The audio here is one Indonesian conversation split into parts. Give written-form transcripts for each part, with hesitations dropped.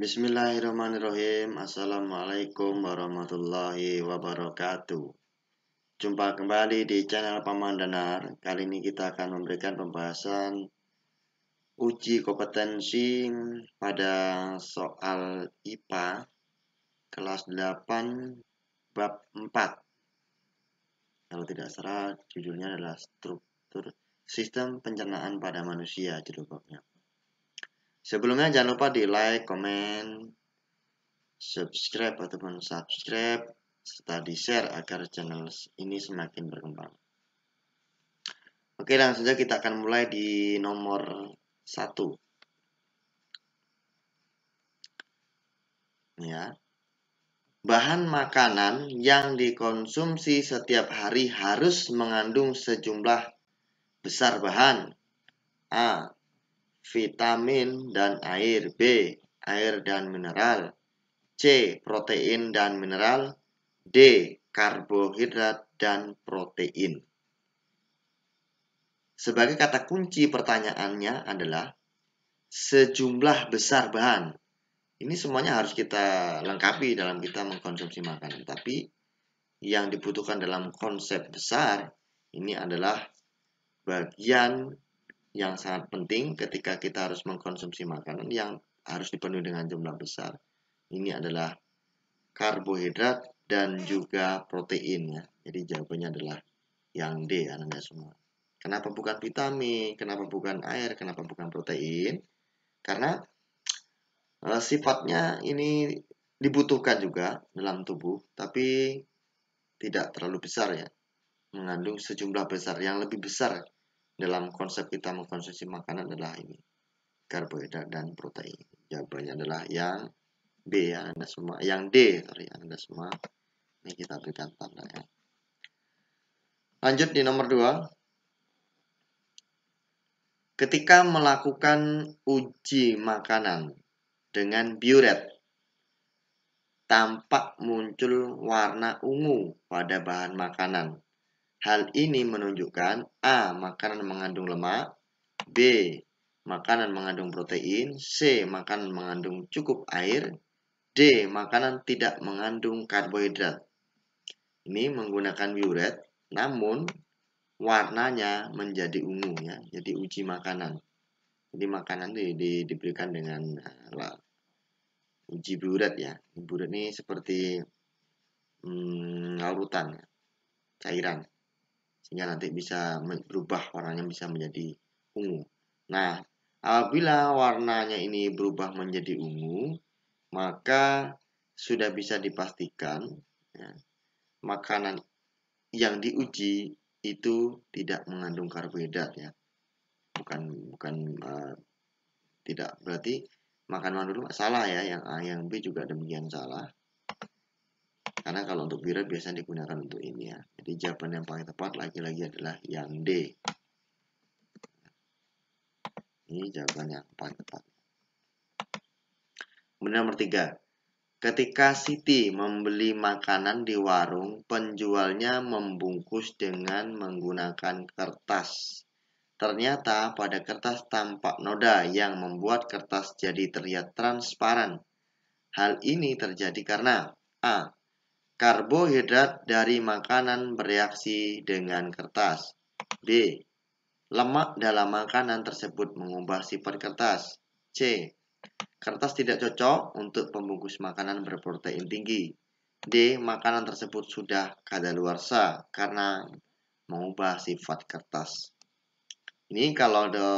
Bismillahirrahmanirrahim. Assalamualaikum warahmatullahi wabarakatuh. Jumpa kembali di channel Paman Danar. Kali ini kita akan memberikan pembahasan uji kompetensi pada soal IPA kelas 8 bab 4. Kalau tidak salah judulnya adalah struktur sistem pencernaan pada manusia, judul babnya. Sebelumnya jangan lupa di like, komen, subscribe serta di share agar channel ini semakin berkembang. Oke, langsung saja kita akan mulai di nomor 1. Ya. Bahan makanan yang dikonsumsi setiap hari harus mengandung sejumlah besar bahan: A. Vitamin dan air. B. Air dan mineral. C. Protein dan mineral. D. Karbohidrat dan protein. Sebagai kata kunci pertanyaannya adalah sejumlah besar bahan. Ini semuanya harus kita lengkapi dalam kita mengkonsumsi makanan. Tapi yang dibutuhkan dalam konsep besar ini adalah bagian yang sangat penting ketika kita harus mengkonsumsi makanan yang harus dipenuhi dengan jumlah besar. Ini adalah karbohidrat dan juga protein ya. Jadi jawabannya adalah yang D, Anda semua. Kenapa bukan vitamin? Kenapa bukan air? Kenapa bukan protein? Karena sifatnya ini dibutuhkan juga dalam tubuh, tapi tidak terlalu besar ya. Mengandung sejumlah besar. Yang lebih besar dalam konsep kita mengkonsumsi makanan adalah ini, karbohidrat dan protein. Jawabannya adalah yang B ya, Anda semua. Yang D, sorry, Anda semua. Ini kita berikan tanda ya. Lanjut di nomor 2. Ketika melakukan uji makanan dengan biuret, tampak muncul warna ungu pada bahan makanan. Hal ini menunjukkan A. Makanan mengandung lemak. B. Makanan mengandung protein. C. Makanan mengandung cukup air. D. Makanan tidak mengandung karbohidrat. Ini menggunakan biuret, namun warnanya menjadi ungu ya. Jadi uji makanan. Jadi makanan diberikan dengan uji biuret ya. Biuret ini seperti larutan ya, cairan, sehingga nanti bisa berubah warnanya, bisa menjadi ungu. Nah, apabila warnanya ini berubah menjadi ungu, maka sudah bisa dipastikan ya, makanan yang diuji itu tidak mengandung karbohidrat ya. Tidak berarti makan dulu salah ya, yang A yang B juga demikian salah. Karena kalau untuk biuret biasanya digunakan untuk ini ya. Jadi jawaban yang paling tepat lagi-lagi adalah yang D. Ini jawaban yang paling tepat. Kemudian nomor 3. Ketika Siti membeli makanan di warung, penjualnya membungkus dengan menggunakan kertas. Ternyata pada kertas tampak noda yang membuat kertas jadi terlihat transparan. Hal ini terjadi karena A. Karbohidrat dari makanan bereaksi dengan kertas. B. Lemak dalam makanan tersebut mengubah sifat kertas. C. Kertas tidak cocok untuk pembungkus makanan berprotein tinggi. D. Makanan tersebut sudah kadaluarsa karena mengubah sifat kertas. Ini kalau ada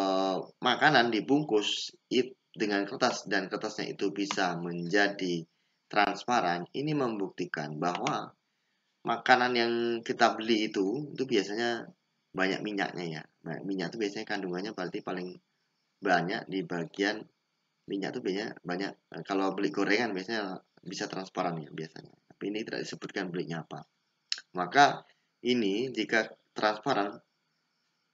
makanan dibungkus dengan kertas dan kertasnya itu bisa menjadi transparan, ini membuktikan bahwa makanan yang kita beli itu biasanya banyak minyaknya ya. Nah, minyak itu biasanya kandungannya berarti paling banyak di bagian minyak itu biasanya banyak. Kalau beli gorengan biasanya bisa transparan ya biasanya. Tapi ini tidak disebutkan belinya apa. Maka ini jika transparan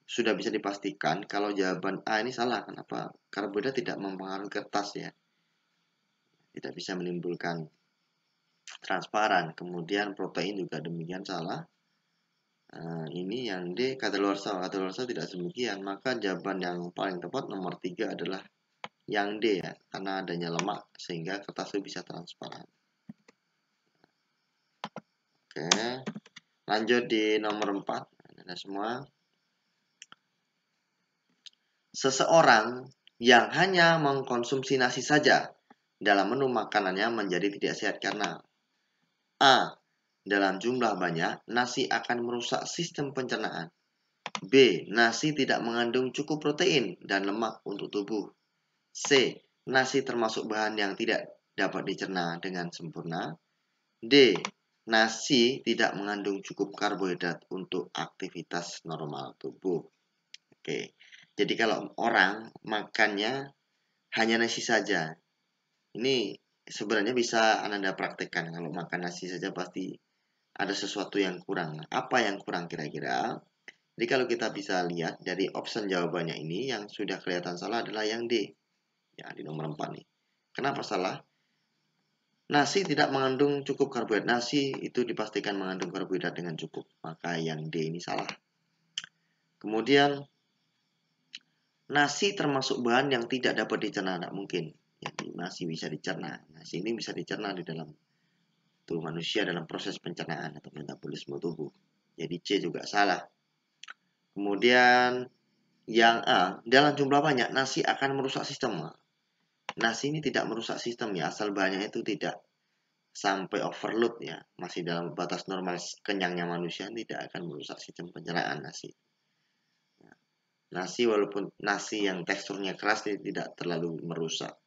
sudah bisa dipastikan kalau jawaban A ini salah. Kenapa? Karbohidrat tidak mempengaruhi kertas ya. Tidak bisa menimbulkan transparan. Kemudian protein juga demikian salah. Ini yang D, kadaluarsa. Kadaluarsa tidak demikian. Maka jawaban yang paling tepat nomor 3 adalah yang D ya, karena adanya lemak sehingga kertas itu bisa transparan. Oke, lanjut di nomor 4. Ada semua. Seseorang yang hanya mengkonsumsi nasi saja dalam menu makanannya menjadi tidak sehat karena A. Dalam jumlah banyak, nasi akan merusak sistem pencernaan. B. Nasi tidak mengandung cukup protein dan lemak untuk tubuh. C. Nasi termasuk bahan yang tidak dapat dicerna dengan sempurna. D. Nasi tidak mengandung cukup karbohidrat untuk aktivitas normal tubuh. Oke, jadi kalau orang makannya hanya nasi saja, ini sebenarnya bisa Anda praktekkan. Kalau makan nasi saja pasti ada sesuatu yang kurang. Apa yang kurang kira-kira? Jadi kalau kita bisa lihat dari option jawabannya ini, yang sudah kelihatan salah adalah yang D. Ya, di nomor 4 nih. Kenapa salah? Nasi tidak mengandung cukup karbohidrat. Nasi itu dipastikan mengandung karbohidrat dengan cukup. Maka yang D ini salah. Kemudian, nasi termasuk bahan yang tidak dapat dicerna. Tidak mungkin. Jadi nasi bisa dicerna. Nasi ini bisa dicerna di dalam tubuh manusia dalam proses pencernaan atau metabolisme tubuh. Jadi C juga salah. Kemudian yang A, dalam jumlah banyak nasi akan merusak sistem. Nasi ini tidak merusak sistem ya, asal bahannya itu tidak sampai overload ya, masih dalam batas normal kenyangnya manusia, tidak akan merusak sistem pencernaan nasi. Nasi walaupun nasi yang teksturnya keras tidak terlalu merusak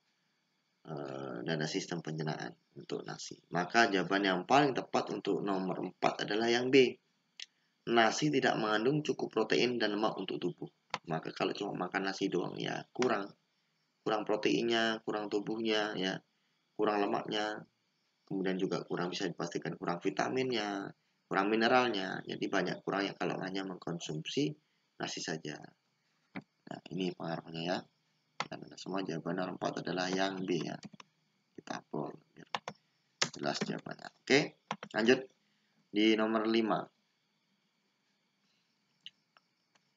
dan sistem pencernaan untuk nasi. Maka jawaban yang paling tepat untuk nomor 4 adalah yang B. Nasi tidak mengandung cukup protein dan lemak untuk tubuh. Maka kalau cuma makan nasi doang ya kurang proteinnya, kurang tubuhnya ya, kurang lemaknya. Kemudian juga kurang bisa dipastikan kurang vitaminnya, kurang mineralnya. Jadi banyak kurangnya kalau hanya mengkonsumsi nasi saja. Nah, ini pengaruhnya ya. Dan semua jawaban nomor 4 adalah yang B ya. Kita hapus biar jelas jawabannya. Oke, lanjut di nomor 5.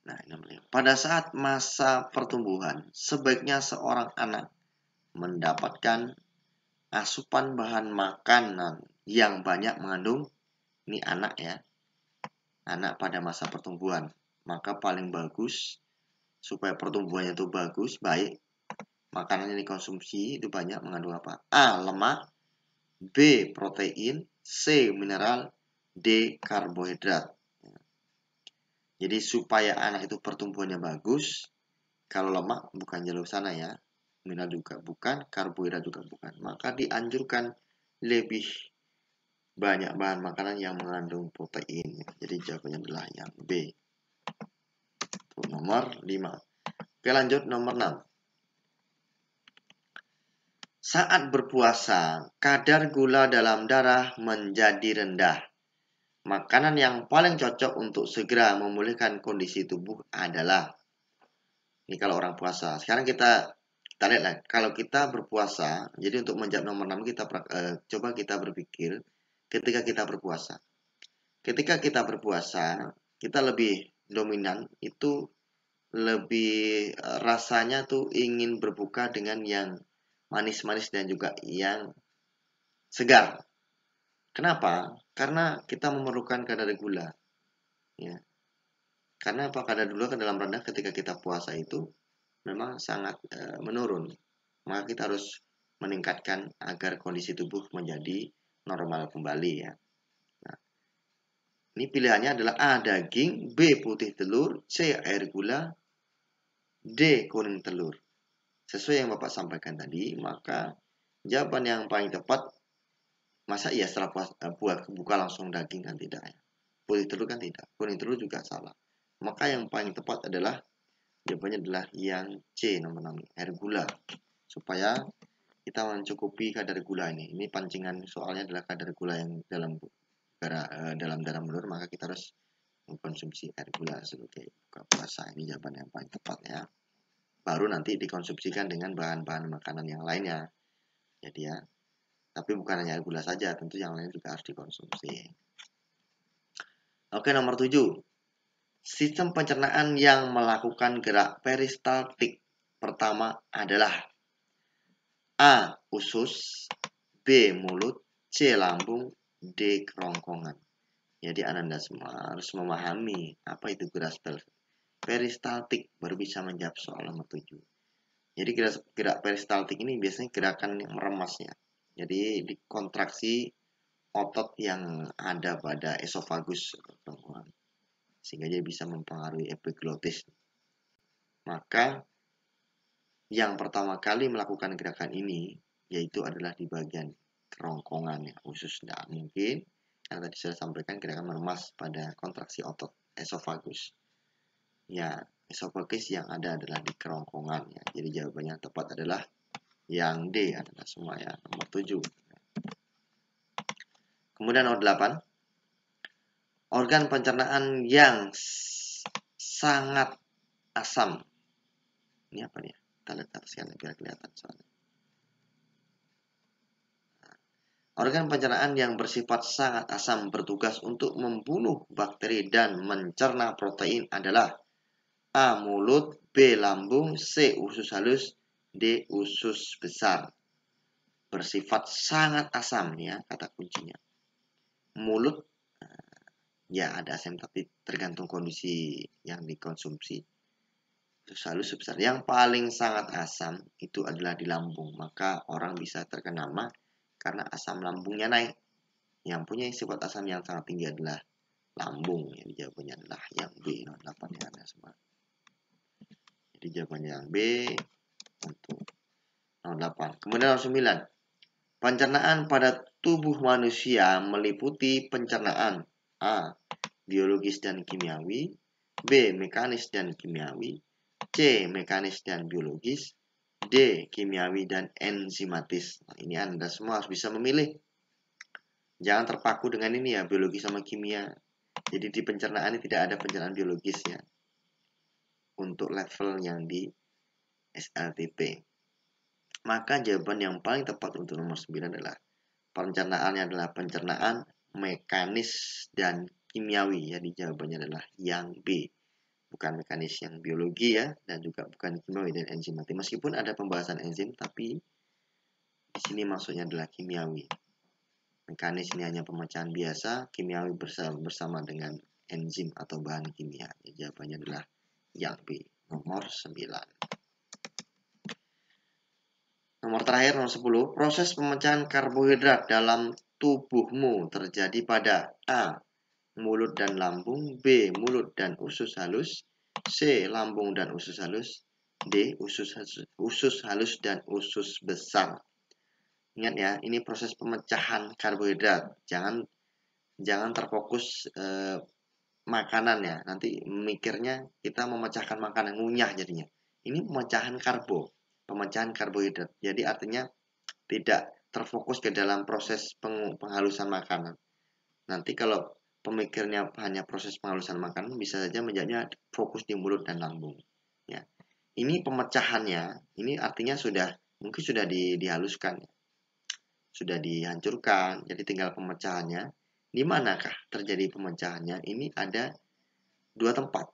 Nah, ini pada saat masa pertumbuhan, sebaiknya seorang anak mendapatkan asupan bahan makanan yang banyak mengandung, ini anak ya, anak pada masa pertumbuhan. Maka paling bagus supaya pertumbuhannya itu bagus, baik, makanan yang dikonsumsi itu banyak mengandung apa? A. Lemak, B. Protein, C. Mineral, D. Karbohidrat. Jadi supaya anak itu pertumbuhannya bagus, kalau lemak bukan jalur sana ya, mineral juga bukan, karbohidrat juga bukan. Maka dianjurkan lebih banyak bahan makanan yang mengandung protein. Jadi jawabannya adalah yang B. Itu nomor 5. Oke, lanjut nomor 6. Saat berpuasa, kadar gula dalam darah menjadi rendah. Makanan yang paling cocok untuk segera memulihkan kondisi tubuh adalah, ini kalau orang puasa. Sekarang kita lihat lah, kalau kita berpuasa, jadi untuk menjawab nomor 6 kita coba kita berpikir ketika kita berpuasa. Ketika kita berpuasa, kita lebih dominan itu lebih rasanya tuh ingin berbuka dengan yang manis-manis dan juga yang segar. Kenapa? Karena kita memerlukan kadar gula. Ya. Karena apa? Kadar gula ke dalam rendah ketika kita puasa itu memang sangat menurun. Maka kita harus meningkatkan agar kondisi tubuh menjadi normal kembali ya. Nah, ini pilihannya adalah A. Daging, B. Putih telur, C. Air gula, D. Kuning telur. Sesuai yang Bapak sampaikan tadi, maka jawaban yang paling tepat, masa iya setelah buka langsung daging kan tidak ya. Putih telur kan tidak, kuning telur juga salah. Maka yang paling tepat adalah jawabannya adalah yang C nomor 6, air gula. Supaya kita mencukupi kadar gula ini. Ini pancingan soalnya adalah kadar gula yang dalam darah menurun, maka kita harus mengkonsumsi air gula sebagai buka puasa. Ini jawaban yang paling tepat ya. Baru nanti dikonsumsikan dengan bahan-bahan makanan yang lainnya. Jadi ya, tapi bukan hanya gula saja, tentu yang lain juga harus dikonsumsi. Oke, nomor 7. Sistem pencernaan yang melakukan gerak peristaltik pertama adalah A. Usus, B. Mulut, C. Lambung, D. Kerongkongan. Jadi Anda semua harus memahami apa itu gerak peristaltik baru bisa menjawab soal nomor 7. Jadi gerak peristaltik ini biasanya gerakan yang meremasnya. Jadi dikontraksi otot yang ada pada esofagus sehingga dia bisa mempengaruhi epiglotis. Maka yang pertama kali melakukan gerakan ini yaitu adalah di bagian kerongkongan ya, usus. Nah, mungkin yang tadi saya sampaikan gerakan meremas pada kontraksi otot esofagus. Ya, esofagus yang ada adalah di kerongkongan ya. Jadi jawabannya tepat adalah yang D adalah semua ya, nomor 7. Kemudian nomor 8. Organ pencernaan yang sangat asam. Ini apa nih? Kita lihat atasnya biar kelihatan soalnya. Organ pencernaan yang bersifat sangat asam bertugas untuk membunuh bakteri dan mencerna protein adalah A. Mulut, B. Lambung, C. Usus halus, D. Usus besar. Bersifat sangat asam ya kata kuncinya. Mulut ya ada asam tapi tergantung kondisi yang dikonsumsi. Usus halus sebesar yang paling sangat asam itu adalah di lambung. Maka orang bisa terkena mah karena asam lambungnya naik. Yang punya sifat asam yang sangat tinggi adalah lambung. Jadi jawabannya adalah yang B. Nomor 8 ya Anda semua. Jadi jawabannya yang B untuk nomor 8. Kemudian nomor 9. Pencernaan pada tubuh manusia meliputi pencernaan A. Biologis dan kimiawi, B. Mekanis dan kimiawi, C. Mekanis dan biologis, D. Kimiawi dan enzimatis. Nah, ini Anda semua harus bisa memilih. Jangan terpaku dengan ini ya, biologi sama kimia. Jadi di pencernaan ini tidak ada pencernaan biologis ya. Untuk level yang di SLTP. Maka jawaban yang paling tepat untuk nomor 9 adalah pencernaannya adalah pencernaan mekanis dan kimiawi. Jadi jawabannya adalah yang B. Bukan mekanis yang biologi ya, dan juga bukan kimiawi dan enzimatik. Meskipun ada pembahasan enzim, tapi di sini maksudnya adalah kimiawi. Mekanis ini hanya pemecahan biasa, kimiawi bersama dengan enzim atau bahan kimia. Jadi jawabannya adalah yang B, nomor 9. Nomor terakhir, nomor 10. Proses pemecahan karbohidrat dalam tubuhmu terjadi pada A. Mulut dan lambung, B. Mulut dan usus halus, C. Lambung dan usus halus, D. Usus halus dan usus besar. Ingat ya, ini proses pemecahan karbohidrat. Jangan terfokus makanan ya. Nanti mikirnya kita memecahkan makanan, ngunyah jadinya. Ini pemecahan karbohidrat. Jadi artinya tidak terfokus ke dalam proses penghalusan makanan. Nanti kalau pemikirnya hanya proses penghalusan makanan, bisa saja menjadinya fokus di mulut dan lambung. Ya. Ini pemecahannya, ini artinya mungkin sudah dihaluskan, sudah dihancurkan. Jadi tinggal pemecahannya. Di manakah terjadi pemecahannya? Ini ada 2 tempat,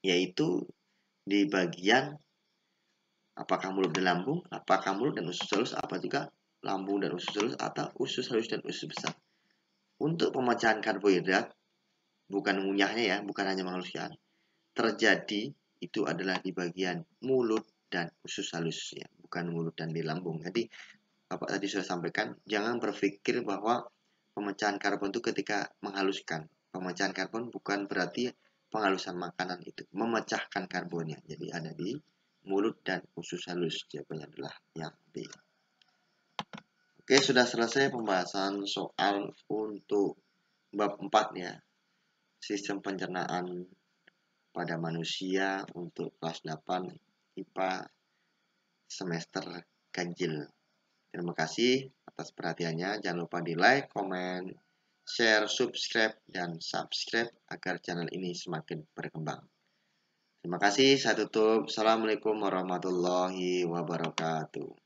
yaitu di bagian apakah mulut dan lambung, apakah mulut dan usus halus, apa juga lambung dan usus halus, atau usus halus dan usus besar. Untuk pemecahan karbohidrat, bukan ngunyahnya ya, bukan hanya menghaluskan, terjadi itu adalah di bagian mulut dan usus halus ya, bukan mulut dan di lambung. Jadi Bapak tadi sudah sampaikan, jangan berpikir bahwa pemecahan karbon itu ketika menghaluskan. Pemecahan karbon bukan berarti penghalusan makanan itu, memecahkan karbonnya. Jadi ada di mulut dan usus halus. Jawabannya adalah yang B. Oke, sudah selesai pembahasan soal untuk bab 4 ya. Sistem pencernaan pada manusia untuk kelas 8 IPA semester ganjil. Terima kasih atas perhatiannya. Jangan lupa di like, komen, share, subscribe, dan subscribe agar channel ini semakin berkembang. Terima kasih, saya tutup. Assalamualaikum warahmatullahi wabarakatuh.